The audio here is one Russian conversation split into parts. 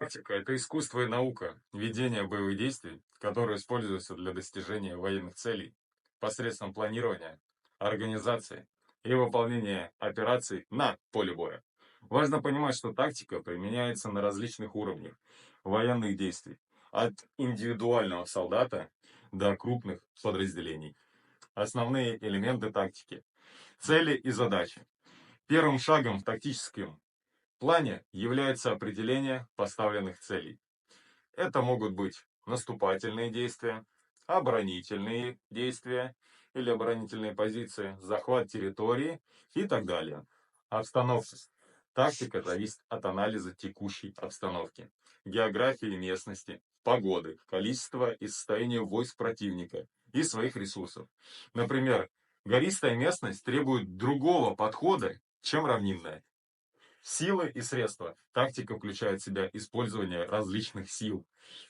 Тактика — это искусство и наука ведения боевых действий, которые используются для достижения военных целей посредством планирования, организации и выполнения операций на поле боя. Важно понимать, что тактика применяется на различных уровнях военных действий, от индивидуального солдата до крупных подразделений. Основные элементы тактики. Цели и задачи. Первым шагом в тактическом плане является определение поставленных целей. Это могут быть наступательные действия, оборонительные действия или оборонительные позиции, захват территории и так далее. Обстановка. Тактика зависит от анализа текущей обстановки, географии местности, погоды, количества и состояния войск противника и своих ресурсов. Например, гористая местность требует другого подхода, чем равнинная. Силы и средства. Тактика включает в себя использование различных сил.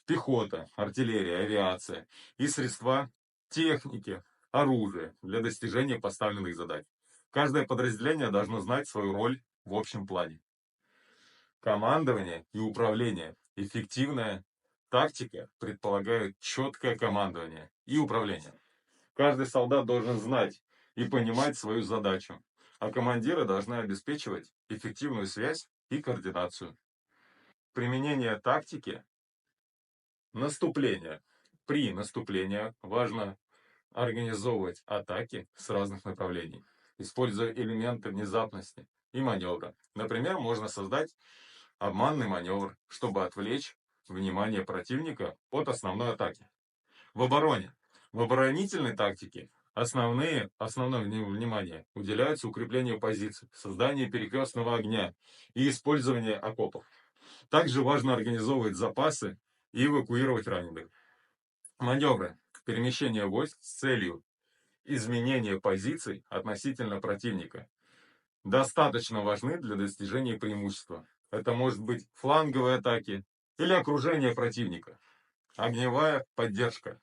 Пехота, артиллерия, авиация и средства техники, оружие для достижения поставленных задач. Каждое подразделение должно знать свою роль в общем плане. Командование и управление. Эффективная тактика предполагает четкое командование и управление. Каждый солдат должен знать и понимать свою задачу, а командиры должны обеспечивать эффективную связь и координацию. Применение тактики. Наступление. При наступлении важно организовывать атаки с разных направлений, используя элементы внезапности и маневра. Например, можно создать обманный маневр, чтобы отвлечь внимание противника от основной атаки. В обороне. В оборонительной тактике основное внимание уделяется укреплению позиций, созданию перекрестного огня и использованию окопов. Также важно организовывать запасы и эвакуировать раненых. Маневры. Перемещение войск с целью изменения позиций относительно противника достаточно важны для достижения преимущества. Это может быть фланговые атаки или окружение противника. Огневая поддержка.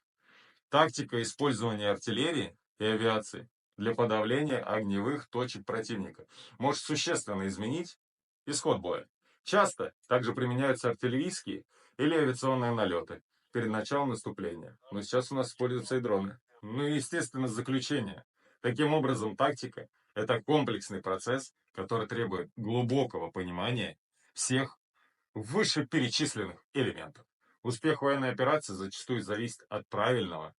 Тактика использования артиллерии и авиации для подавления огневых точек противника может существенно изменить исход боя. Часто также применяются артиллерийские или авиационные налеты перед началом наступления. Но сейчас у нас используются и дроны. Ну и, естественно, заключение. Таким образом, тактика — это комплексный процесс, который требует глубокого понимания всех вышеперечисленных элементов. Успех военной операции зачастую зависит от правильного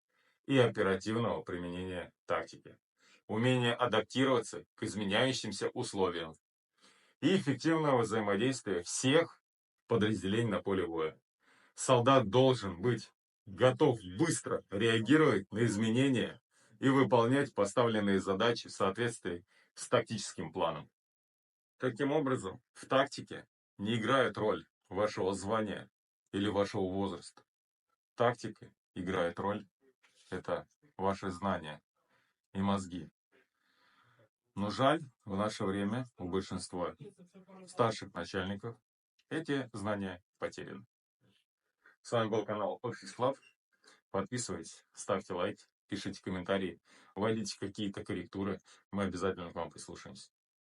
и оперативного применения тактики, умение адаптироваться к изменяющимся условиям и эффективного взаимодействия всех подразделений на поле боя. Солдат должен быть готов быстро реагировать на изменения и выполнять поставленные задачи в соответствии с тактическим планом. Таким образом, в тактике не играет роль вашего звания или вашего возраста. Тактика играет роль — это ваши знания и мозги. Но жаль, в наше время у большинства старших начальников эти знания потеряны. С вами был канал Office Club. Подписывайтесь, ставьте лайк, пишите комментарии, вводите какие-то корректуры. Мы обязательно к вам прислушаемся.